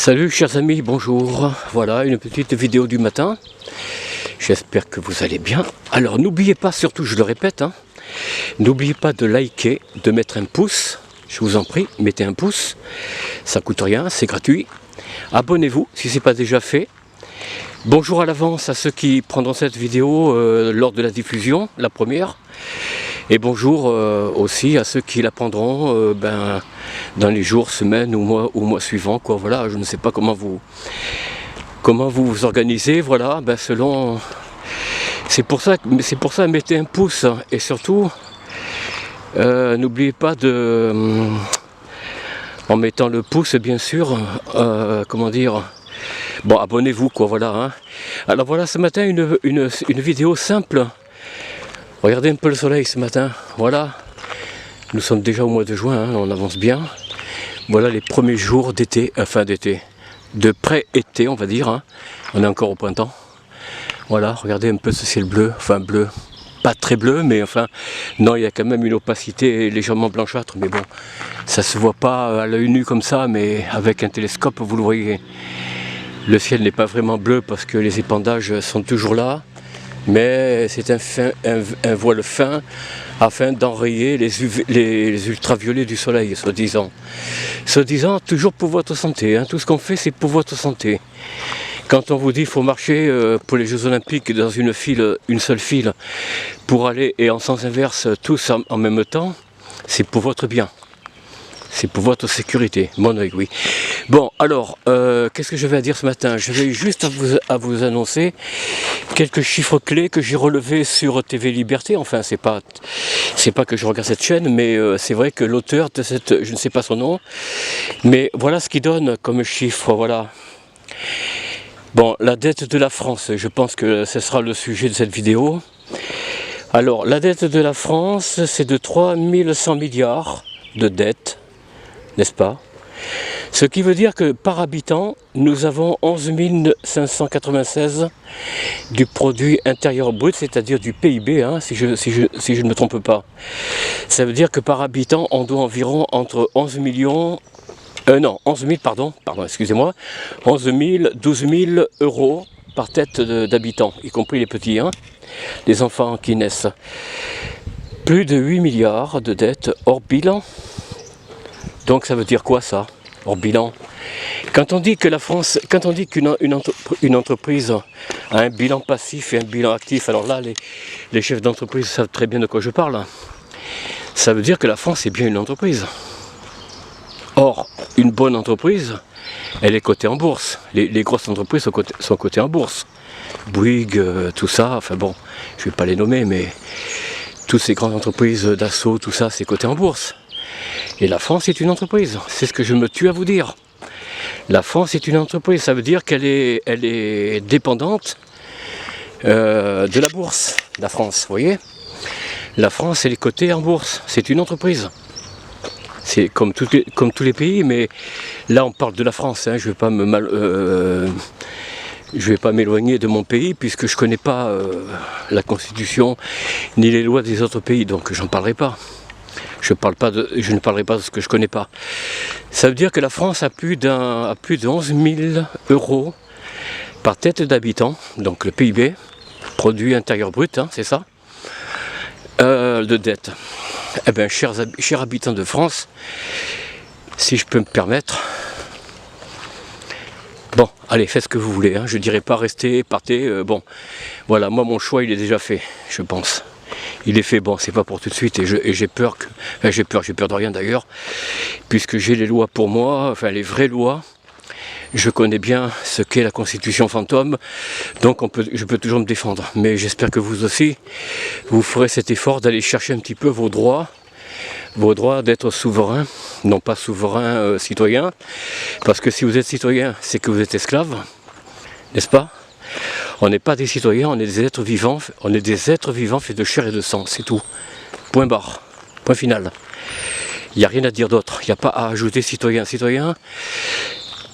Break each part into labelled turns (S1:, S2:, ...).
S1: Salut chers amis, bonjour. Voilà une petite vidéo du matin. J'espère que vous allez bien. Alors n'oubliez pas, surtout je le répète, n'oubliez pas de liker, de mettre un pouce. Je vous en prie, mettez un pouce. Ça coûte rien, c'est gratuit. Abonnez-vous si ce n'est pas déjà fait. Bonjour à l'avance à ceux qui prendront cette vidéo lors de la diffusion, la première. Et bonjour aussi à ceux qui la prendront dans les jours, semaines ou mois suivants. Quoi. Voilà, je ne sais pas comment vous vous organisez. Voilà, selon. C'est pour ça, mettez un pouce et surtout n'oubliez pas de, en mettant le pouce bien sûr, comment dire. Bon, abonnez-vous quoi. Voilà. Alors voilà, ce matin une vidéo simple. Regardez un peu le soleil ce matin, voilà, nous sommes déjà au mois de juin, on avance bien. Voilà les premiers jours d'été, de pré-été on va dire, on est encore au printemps. Voilà, regardez un peu ce ciel bleu, bleu, pas très bleu, mais non, il y a quand même une opacité légèrement blanchâtre, mais bon, ça se voit pas à l'œil nu comme ça, mais avec un télescope vous le voyez. Le ciel n'est pas vraiment bleu parce que les épandages sont toujours là. Mais c'est un voile fin afin d'enrayer les ultraviolets du soleil, soi-disant. Soi-disant, toujours pour votre santé. Tout ce qu'on fait, c'est pour votre santé. Quand on vous dit qu'il faut marcher pour les Jeux Olympiques dans une seule file, pour aller et en sens inverse tous en même temps, c'est pour votre bien. C'est pour votre sécurité, mon œil, oui. Bon, alors, qu'est-ce que je vais dire ce matin? Je vais juste à vous annoncer quelques chiffres clés que j'ai relevés sur TV Liberté. Enfin, c'est pas que je regarde cette chaîne, mais c'est vrai que l'auteur de cette, je ne sais pas son nom, mais voilà ce qu'il donne comme chiffre, voilà. Bon, la dette de la France, je pense que ce sera le sujet de cette vidéo. Alors, la dette de la France, c'est de 3100 milliards de dettes. N'est-ce pas? Ce qui veut dire que par habitant, nous avons 11 596 du produit intérieur brut, c'est-à-dire du PIB, si je ne me trompe pas. Ça veut dire que par habitant, on doit environ entre 11 000, excusez-moi, 11 000, 12 000 euros par tête d'habitants, y compris les petits, les enfants qui naissent. Plus de 8 milliards de dettes hors bilan. Donc ça veut dire quoi ça, hors bilan? Quand on dit que la France, quand on dit qu'une entreprise a un bilan passif et un bilan actif, alors là les chefs d'entreprise savent très bien de quoi je parle. Ça veut dire que la France est bien une entreprise. Or, une bonne entreprise, elle est cotée en bourse. Les grosses entreprises sont cotées en bourse. Bouygues, tout ça, je ne vais pas les nommer, mais toutes ces grandes entreprises d'assaut, tout ça, c'est coté en bourse. Et la France est une entreprise, c'est ce que je me tue à vous dire. La France est une entreprise, ça veut dire qu'elle est dépendante de la bourse, la France, vous voyez. La France, elle est cotée en bourse, c'est une entreprise. C'est comme tous les pays, mais là on parle de la France, je ne vais pas m'éloigner de mon pays puisque je ne connais pas la Constitution ni les lois des autres pays, donc j'en parlerai pas. Je ne parlerai pas de ce que je ne connais pas. Ça veut dire que la France a plus de 11 000 euros par tête d'habitant, donc le PIB, produit intérieur brut, c'est ça, de dette. Eh bien, chers habitants de France, si je peux me permettre, bon, allez, faites ce que vous voulez, je ne dirais pas restez, partez, bon, voilà, moi mon choix il est déjà fait, je pense. Il est fait, bon, c'est pas pour tout de suite, et j'ai peur de rien d'ailleurs, puisque j'ai les lois pour moi, les vraies lois. Je connais bien ce qu'est la Constitution fantôme, donc je peux toujours me défendre. Mais j'espère que vous aussi, vous ferez cet effort d'aller chercher un petit peu vos droits d'être souverain, non pas souverain citoyen, parce que si vous êtes citoyen, c'est que vous êtes esclave, n'est-ce pas? On n'est pas des citoyens, on est des êtres vivants, faits de chair et de sang, c'est tout. Point barre, point final. Il n'y a rien à dire d'autre, il n'y a pas à ajouter citoyen.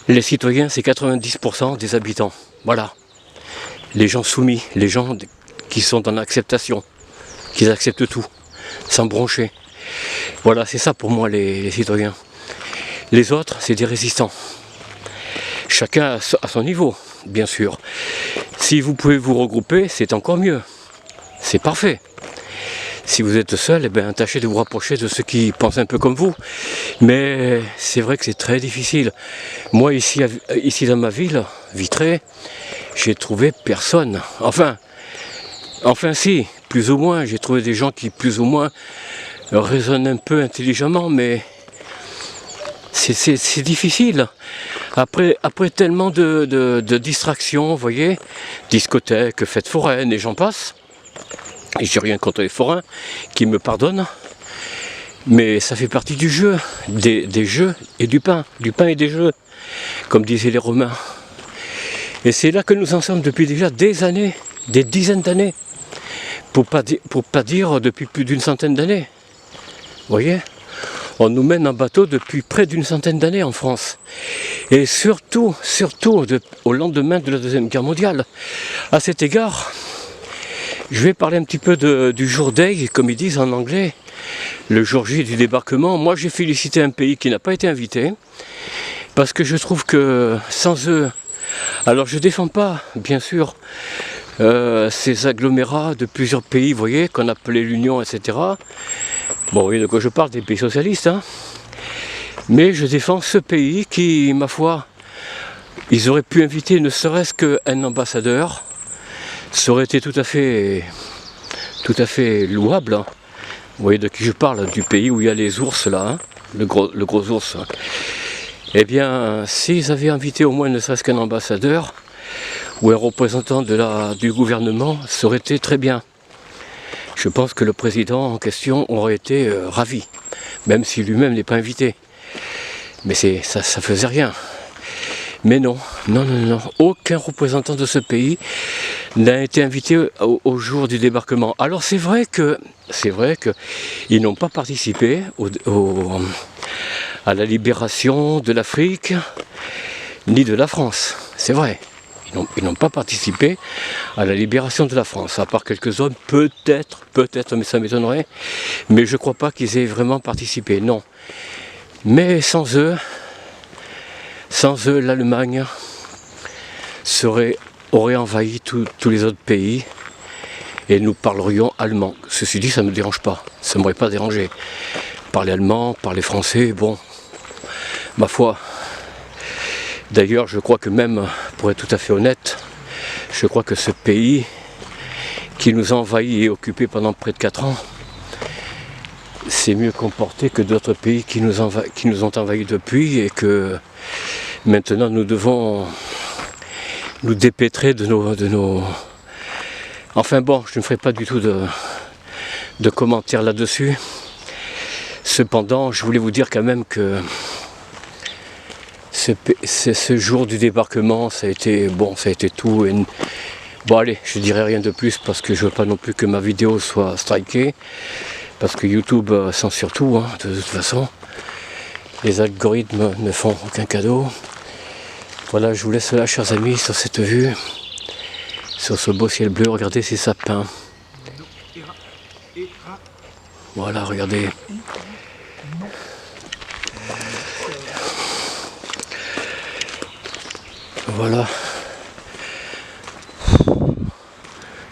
S1: Les citoyens, c'est 90% des habitants, voilà. Les gens soumis, les gens qui sont dans l'acceptation, qui acceptent tout, sans broncher. Voilà, c'est ça pour moi les citoyens. Les autres, c'est des résistants. Chacun à son niveau, bien sûr. Si vous pouvez vous regrouper, c'est encore mieux. C'est parfait. Si vous êtes seul, eh bien, tâchez de vous rapprocher de ceux qui pensent un peu comme vous. Mais c'est vrai que c'est très difficile. Moi, ici dans ma ville, Vitré, j'ai trouvé personne. Enfin si, plus ou moins. J'ai trouvé des gens qui, plus ou moins, raisonnent un peu intelligemment, mais c'est difficile. Après tellement de distractions, vous voyez, discothèques, fêtes foraines et j'en passe. Et j'ai rien contre les forains, qui me pardonnent. Mais ça fait partie du jeu, des jeux et du pain et des jeux, comme disaient les Romains. Et c'est là que nous en sommes depuis déjà des années, des dizaines d'années, pour pas dire depuis plus d'une centaine d'années. Vous voyez ? On nous mène en bateau depuis près d'une centaine d'années en France. Et surtout au lendemain de la Deuxième Guerre mondiale. À cet égard, je vais parler un petit peu du jour Day, comme ils disent en anglais, le jour J du débarquement. Moi, j'ai félicité un pays qui n'a pas été invité, parce que je trouve que sans eux, alors je ne défends pas, bien sûr, ces agglomérats de plusieurs pays, vous voyez, qu'on appelait l'Union, etc. Bon, oui, de quoi je parle, des pays socialistes, hein. Mais je défends ce pays qui, ma foi, ils auraient pu inviter ne serait-ce qu'un ambassadeur. Ça aurait été tout à fait louable. Hein. Vous voyez de qui je parle, du pays où il y a les ours là, hein, le gros ours. Eh bien, s'ils avaient invité au moins ne serait-ce qu'un ambassadeur ou un représentant du gouvernement, ça aurait été très bien. Je pense que le président en question aurait été ravi, même si lui-même n'est pas invité. Mais ça faisait rien. Mais non, aucun représentant de ce pays n'a été invité au jour du débarquement. Alors c'est vrai que ils n'ont pas participé à la libération de l'Afrique ni de la France. C'est vrai. Ils n'ont pas participé à la libération de la France, à part quelques hommes, peut-être, mais ça m'étonnerait. Mais je ne crois pas qu'ils aient vraiment participé, non. Mais sans eux, l'Allemagne aurait envahi tous les autres pays et nous parlerions allemand. Ceci dit, ça ne me dérange pas, ça ne m'aurait pas dérangé. Parler allemand, parler français, bon, ma foi. D'ailleurs, je crois que même, pour être tout à fait honnête, je crois que ce pays qui nous a envahis et occupés pendant près de 4 ans, c'est mieux comporté que d'autres pays qui nous ont envahis depuis et que maintenant nous devons nous dépêtrer de nos... Enfin bon, je ne ferai pas du tout de commentaires là-dessus. Cependant, je voulais vous dire quand même que ce jour du débarquement, ça a été tout. Bon allez, je dirai rien de plus parce que je veux pas non plus que ma vidéo soit strikée. Parce que YouTube censure tout, hein, de toute façon. Les algorithmes ne font aucun cadeau. Voilà, je vous laisse là, chers amis, sur cette vue. Sur ce beau ciel bleu, regardez ces sapins. Voilà, regardez. Voilà.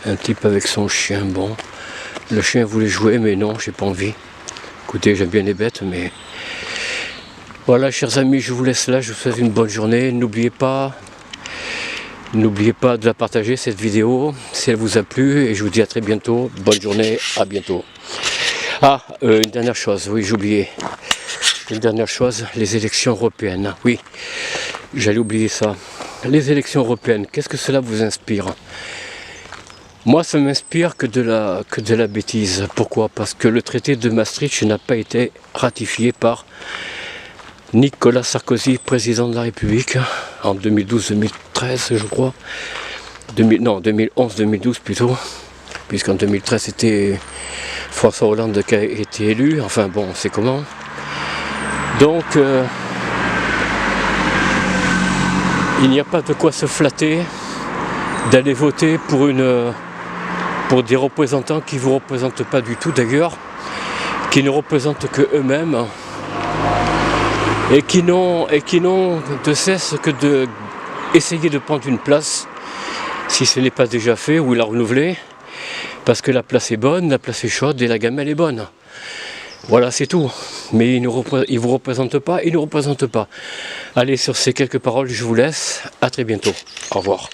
S1: Un type avec son chien, bon. Le chien voulait jouer, mais non, j'ai pas envie. Écoutez, j'aime bien les bêtes, mais... Voilà, chers amis, je vous laisse là, je vous souhaite une bonne journée. N'oubliez pas de la partager, cette vidéo, si elle vous a plu, et je vous dis à très bientôt. Bonne journée, à bientôt. Ah, une dernière chose, oui, j'oubliais. Une dernière chose, les élections européennes. Oui, j'allais oublier ça. Les élections européennes, qu'est-ce que cela vous inspire ? Moi, ça m'inspire que de la bêtise. Pourquoi ? Parce que le traité de Maastricht n'a pas été ratifié par Nicolas Sarkozy, président de la République, en 2012-2013, je crois. 2011-2012 plutôt, puisqu'en 2013, c'était François Hollande qui a été élu. Enfin bon, c'est comment. Donc, il n'y a pas de quoi se flatter d'aller voter pour des représentants qui ne vous représentent pas du tout d'ailleurs, qui ne représentent que eux-mêmes et qui n'ont de cesse que essayez de prendre une place, si ce n'est pas déjà fait, ou la renouveler, parce que la place est bonne, la place est chaude et la gamelle est bonne. Voilà, c'est tout. Mais il ne vous représente pas, il ne représente pas. Allez, sur ces quelques paroles, je vous laisse. À très bientôt. Au revoir.